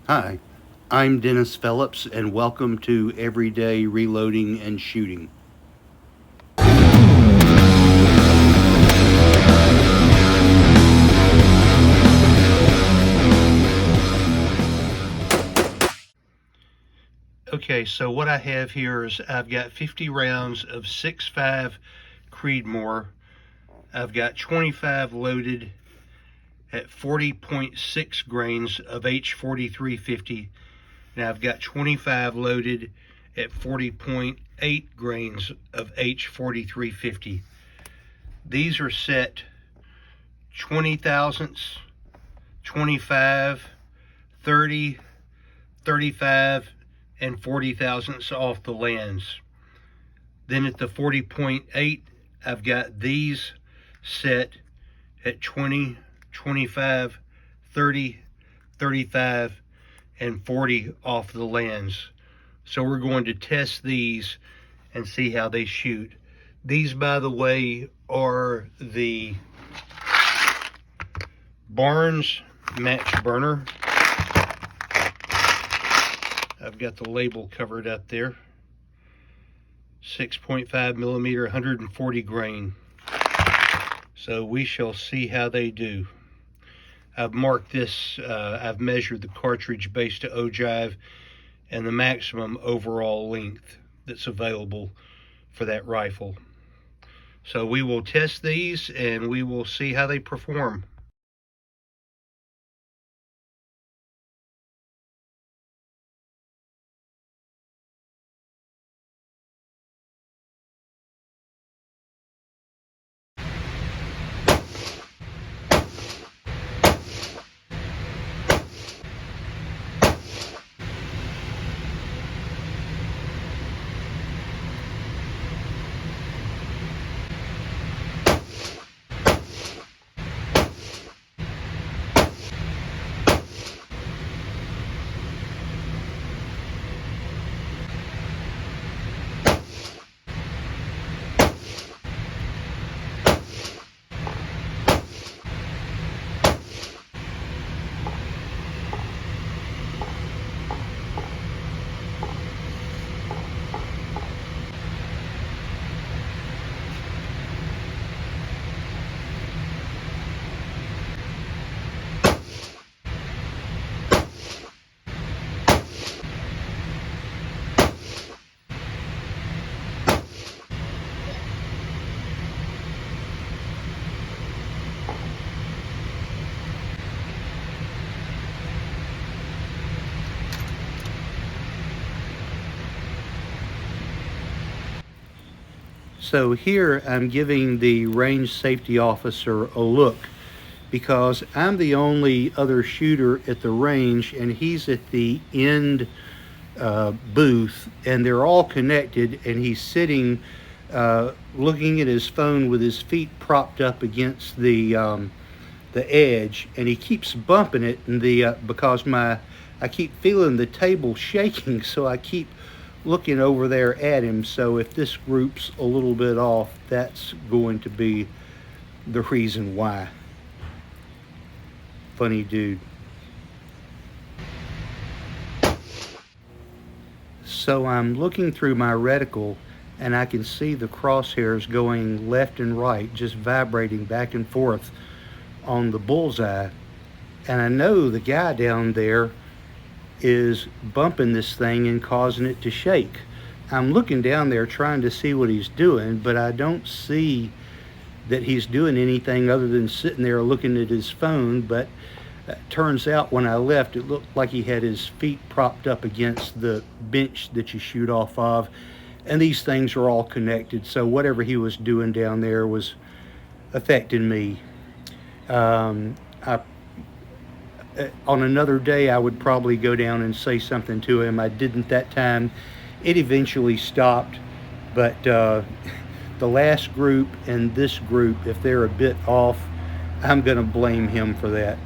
Hi, I'm Dennis Phillips, and welcome to Everyday Reloading and Shooting. Okay, so what I have here is I've got 50 rounds of 6.5 Creedmoor. I've got 25 loaded at 40.6 grains of H-4350. Now I've got 25 loaded at 40.8 grains of H-4350. These are set 20 thousandths, 25, 30, 35, and 40 thousandths off the lands. Then at the 40.8, I've got these set at 20, 25, 30, 35, and 40 off the lands. So we're going to test these and see how they shoot. These, by the way, are the Barnes match burner. I've got the label covered up there. 6.5 millimeter, 140 grain. So we shall see how they do. I've marked this, I've measured the cartridge base to ogive and the maximum overall length that's available for that rifle. So we will test these and we will see how they perform. So here I'm giving the range safety officer a look because I'm the only other shooter at the range and he's at the end booth and they're all connected and he's sitting looking at his phone with his feet propped up against the edge, and he keeps bumping it, and because I keep feeling the table shaking, so I keep looking over there at him. So if this group's a little bit off, that's going to be the reason why. Funny dude. So I'm looking through my reticle and I can see the crosshairs going left and right, just vibrating back and forth on the bullseye. And I know the guy down there is bumping this thing and causing it to shake. I'm looking down there trying to see what he's doing, but I don't see that he's doing anything other than sitting there looking at his phone. But turns out when I left, it looked like he had his feet propped up against the bench that you shoot off of, and these things are all connected, so whatever he was doing down there was affecting me. On another day, I would probably go down and say something to him. I didn't that time. It eventually stopped, but the last group and this group, if they're a bit off, I'm going to blame him for that.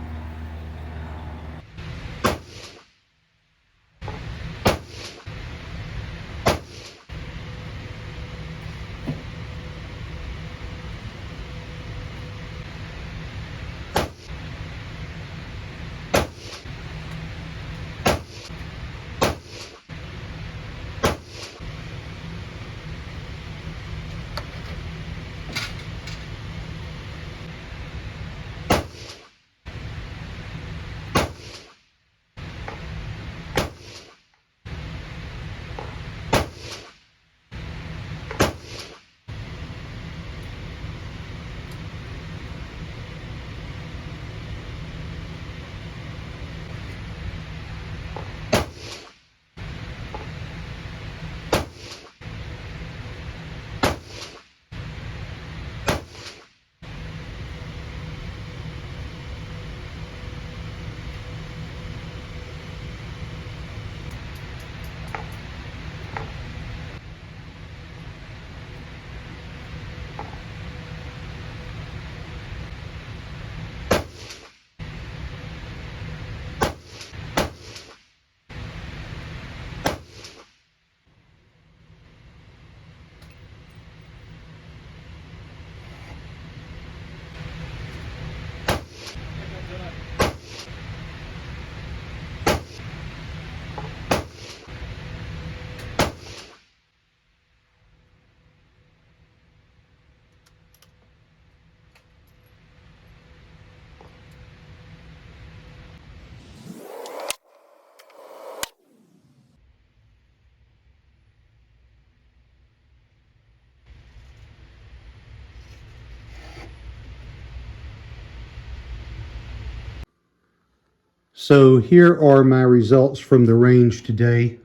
So here are my results from the range today.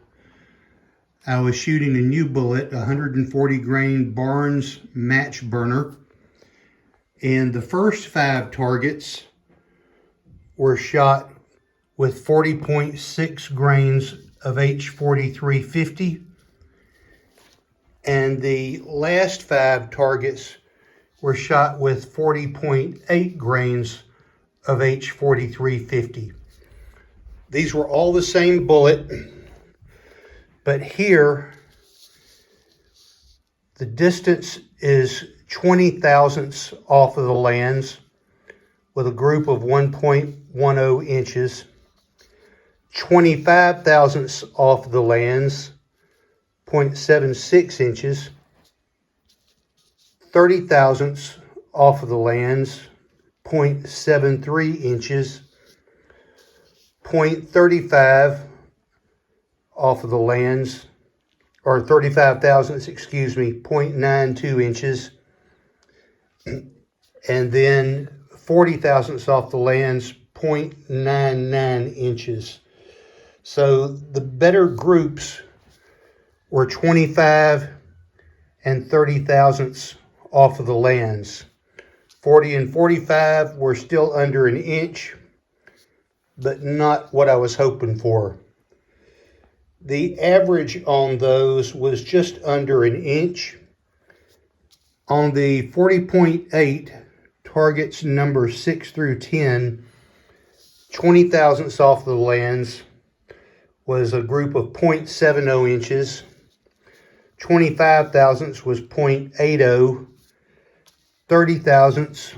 I was shooting a new bullet, 140 grain Barnes match burner, and the first 5 targets were shot with 40.6 grains of H4350, and the last 5 targets were shot with 40.8 grains of H4350. These were all the same bullet, but here the distance is 20 thousandths off of the lands with a group of 1.10 inches, 25 thousandths off of the lands, 0.76 inches, 30 thousandths off of the lands, 0.73 inches, 0.35 off of the lands, or 35 thousandths, excuse me, 0.92 inches, and then 40 thousandths off the lands, 0.99 inches. So the better groups were 25 and 30 thousandths off of the lands. 40 and 45 were still under an inch, but not what I was hoping for. The average on those was just under an inch. On the 40.8 targets number 6 through 10, 20 thousandths off the lands was a group of 0.70 inches. 25 thousandths was 0.80. 30 thousandths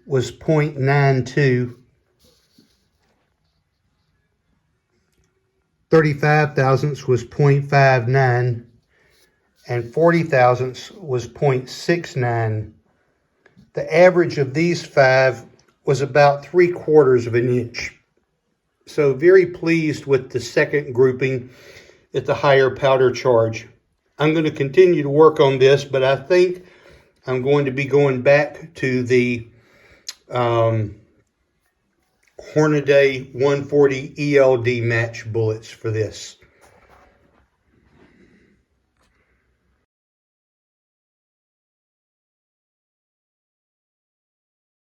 was 0.92. 35 thousandths was 0.59, and 40 thousandths was 0.69. The average of these 5 was about 3/4 of an inch. So very pleased with the second grouping at the higher powder charge. I'm going to continue to work on this, but I think I'm going to be going back to the Hornady 140 ELD match bullets for this.